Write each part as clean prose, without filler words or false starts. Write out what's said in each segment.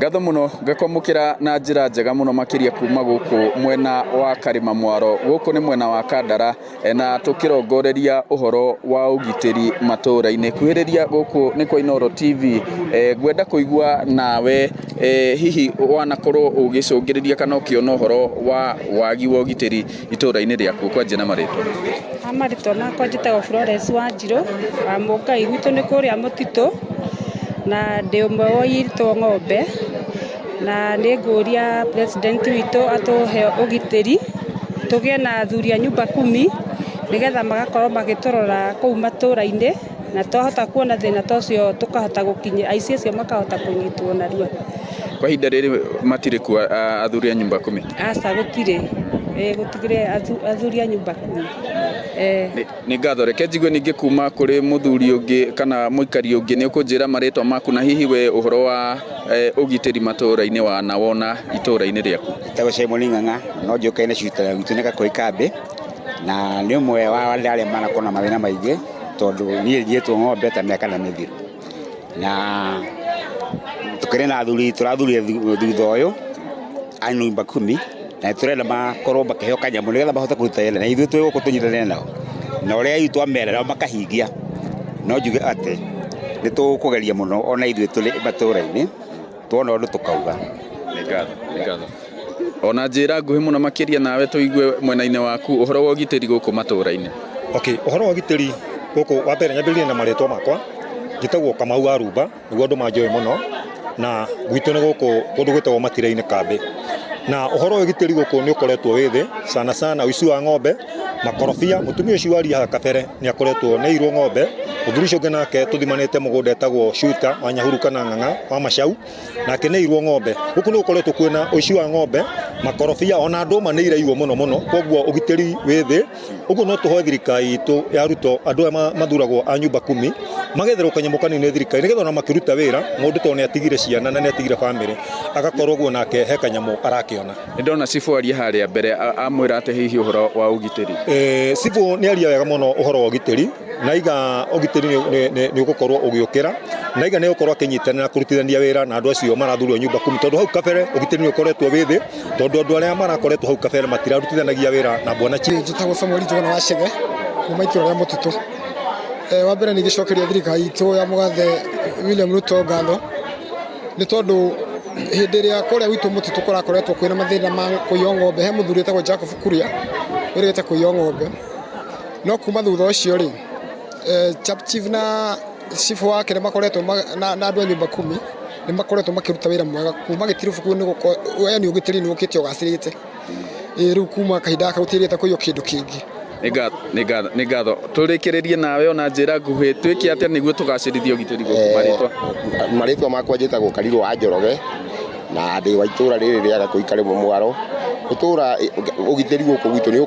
Gatho muno gakomukira na njira njega muno makiria kuma guku mwena wa Karima Mwaro. Guku ni mwena wa Kandara na tukirongoreria uhoro wa ugitiri matura-ini. Kuhiriria guku ni kwa Inooro TV. Gwenda kuigua nawe hihi wanakorwo ugicungiriria kana ukiona uhoro wa wagi wa ugitiri itura-ini riaku kwa njena maritwa. Amaritwa makwa njitagwo Florence Wanjiru wa Mungai gwitu ni kuria Mutitu na ndi umwe wa iritwo ng'ombe na nĩ ngũria president witũ atuhe ugitiri tugie na athuri a nyumba 10 nigetha magakorwo magĩtũrora kũu matũra-inĩ na twahota kuona thĩna tocio tukahota gũkinyia aici acio makahota kũnyitwo narua. Kwa ihinda rĩrĩ matirĩ kuo athuri a nyumba 10? Aca gũtirĩ gutigire athuri a nyumba 10. Ni ngatho reke njigue ningĩ kuma kũrĩ mũthuri ũngĩ kana mũikari ũngĩ nĩ ũkũnjĩra marĩtwa maku na hihi we ũhoro wa ugitĩri matũra-inĩ wana wona itũra-inĩ rĩaku. Tagwo Simon Ng'ang'a no njoke nĩ cutara gwitũ nĩ Gakũi Kambi na nĩ ũmwe wa arĩa manakorwo na mathĩna maingĩ tondũ niĩ njĩtwo ng'ombe ta mĩaka na mĩthiru na tũkĩrĩ na athuri tũrathurire thutha ũyũ a nyumba 10 na turenda makorwo makĩhoka nyamũ nĩgetha mahote kũruta wĩra na ithuĩ twĩ gũkũ tũnyitanĩre nao na ũrĩa itũ amerera makahingia no njuge atĩ nĩ tũkũgeria mũno ona ithuĩ tũrĩ matũra-inĩ tuona ũndũ tũkauga. Nĩ ngatho ona njĩra nguhĩ mũno makĩria nawe tũigue mwena-inĩ waku ũhoro wa ũgitĩri gũkũ matũra-inĩ. Ũhoro wa ũgitĩri gũkũ wa mbere nyambĩrĩrie na marĩtwa makwa njĩtagwo Kamau wa Rumba nĩguo andũ manjũĩ mũno na gwitũ nĩ gũkũ kũndũ gwĩtagwo Matira-inĩ Kambi na ũhoro wa ũgitĩri gũkũ nĩ ũkoretwo wĩ thĩ sana ũici wa ng'ombe makorobia. Mũtumia ũcio waria haha kabere nĩ akoretwo nĩirwo ng'ombe. Mũthuri ũcio ũngĩ nake tũthimanĩte mũgũnda etagwo Shuta wa Nyahuru kana Ng'ang'a wa Macau nake nĩirwo ng'ombe. Gũkũ nĩ gũkoretwo kwĩna ũici wa ng'ombe makorobia ona ndũma nĩ iraiywo mũno koguo ũgitĩri wĩ thĩ. Ũguo no tũhoe thirikari itũ ya Ruto andũ aya mathuragwo a nyumba 10 magetherwo kanyamũ kanini thirikari nĩgetha ona makĩruta wĩra mũndũ to nĩ atigire ciana na nĩ atigire bamĩrĩ agakorwo guo nake he kanyamũ arakĩona. Nĩ ndona Cibu aria harĩa mbere amwĩra atĩ hihi ũhoro wa ũgitĩri. Cibu nĩ aria wega mũno ũhoro wa ũgitĩri na iga ũgitĩri nĩ ũgũkorwo ũgĩũkĩra na iga nĩ ũgũkorwo akĩnyitanĩra kũrutithania wĩra na andũ acio marathurwo nyumba 10 tondũ hau kabere ũgitĩri nĩ ũkoretwo wĩ thĩ tondũ andũ arĩa marakoretwo hau kabere matirarutithanagia wĩra na bwana njĩtagwo Samuel Njuguna wa Chege kuma itũra rĩa Mũtitũ. Wa mbere nĩ gĩcokeria thirikari itũ ya mũgathe William Ruto ngatho nĩ tondũ hĩndĩ ĩrĩa kũrĩa gwitũ Mũtitũ kũrakoretwo kwĩna mathĩna ma kũiywo ng'ombe he mũthuri etagwo Jacob Kuria wĩrĩte kũiywo ng'ombe no kuma thutha ũcio rĩ chief na cibu wake nĩ makoretwo na andũ a nyumba 10 nĩ makoretwo makĩruta wĩra mwega kuma gĩtiribu nĩ gũkorwo yani ũgitĩri nĩ ũkĩte ũgacĩrĩte rĩu kuma kahinda karutĩrĩte kũiywo kĩndũ kĩngĩ. Nĩ ngatho tũrĩkĩrĩrie nawe ona njĩra nguhĩ twĩke atĩa nĩguo tũgacĩrithie ũgitĩri gũkũ marĩtwa makwa njĩtagwo Karirũ wa Njoroge na ndĩ wa itũra rĩrĩ rĩa Gakũi Karima Mwaro. Gũtũra ũgitĩri gũkũ gwitũ nĩ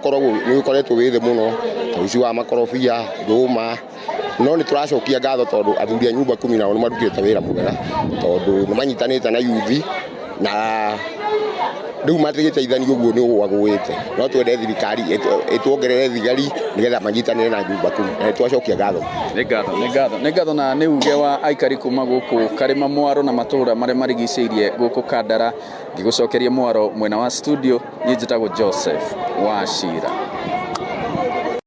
ũkoretwo wĩ thĩ mũno ta ũici wa makorobia ndũma no nĩ tũracokia ngatho tondũ athuri a nyumba 10 nao nĩ marutĩte wĩra mwega tondũ nĩ manyitanĩte na yuthi na rĩu matigĩteithania ũguo nĩ ũgwagwĩte no twende thirikari ĩtuongerere thigari nĩgetha manyitanĩre na nyumba 10 na twacokia ngatho. Nĩ ngatho na nĩ uge wa aikari kuma gũkũ Karima Mwaro na matũra marĩa marigicĩirie gũkũ Kandara. Ngĩgũcokeria Mwaro mwena wa studio niĩ njĩtagwo Joseph Wachira.